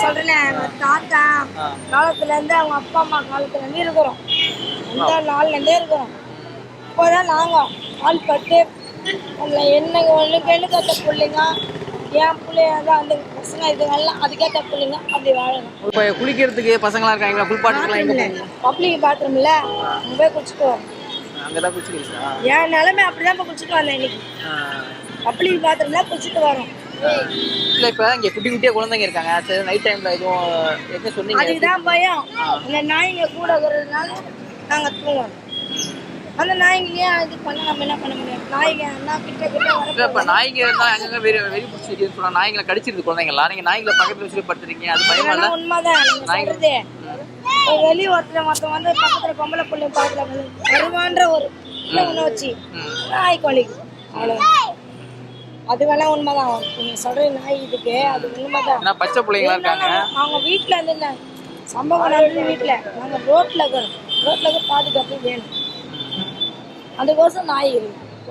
சொல்றேனே எங்க தாத்தா காலத்துல இருந்து அவங்க அப்பா அம்மா காலத்துல இருந்து இருக்கிறோம். அந்த நாள்ல இருந்தே இருக்கிறோம். இப்போதான் நாங்க ஆள் பட்டு அதுல என்ன ஒண்ணுக்கு கத்த பிள்ளைங்க என் பிள்ளைங்க தான் அந்த பசங்க இதுங்கெல்லாம் அதுக்கேற்ற பிள்ளைங்க அப்படி வாழணும். இப்போ குளிக்கிறதுக்கு பசங்களா இருக்காங்களா? குளிப்பாட்டுறதுலாம் எங்க போவீங்க? பப்ளிக் பாத்ரூம்ல அங்க போய் குளிச்சுட்டு வரோம். அங்கதான் குளிச்சுக்கிறீங்களா? என் நிலைமை அப்படிதான் இப்போ குளிச்சுட்டு வந்தேன் இன்னைக்கு. பப்ளிக் பாத்ரூம்ல குளிச்சுட்டு வரோம். இல்ல இப்ப இங்க குட்டி குட்டியா குழந்தைங்க இருக்காங்க. சரி நைட் டைம்ல எதுவும் என்ன சொன்னீங்க? அதுதான் பயம். அந்த நாய்ங்க கூட இருக்கிறதுனால நாங்க தூங்குறோம். அந்த நாய்ங்களையே இது பண்ண நம்ம என்ன பண்ண முடியும்? நாய்ங்க என்ன கிட்ட இல்ல இப்ப நாய்ங்க இருந்தா அங்கங்க வெறி பிடிச்சி சொன்னா நாய்ங்களை கடிச்சிருது குழந்தைங்களா? நீங்க நாய்களை பக்கத்துல வச்சு படுத்துறீங்க, அது பயமா இல்ல? உண்மைதான் நீங்க சொல்றது. வெளி ஒருத்தர் மொத்தம் வந்து பக்கத்துல பொம்பளை பிள்ளை பாக்குறாங்க வருவான்ற ஒரு உணர்ச்சி நாய் கொலைக்கு அவ்வளவு. அதுவெல்லாம் உண்மைதான். நீங்க சொல்ற நாய் இதுக்கு அது உண்மைதான். பச்சை பிள்ளைங்களா இருக்காங்க. அவங்க வீட்டுல இருந்து சம்பவம் நடந்தது வீட்டுல. நாங்க ரோட்ல இருக்கிறோம். ரோட்ல பாதுகாப்பு வேணும். அதுக்கோசம் நாய் இருக்கு.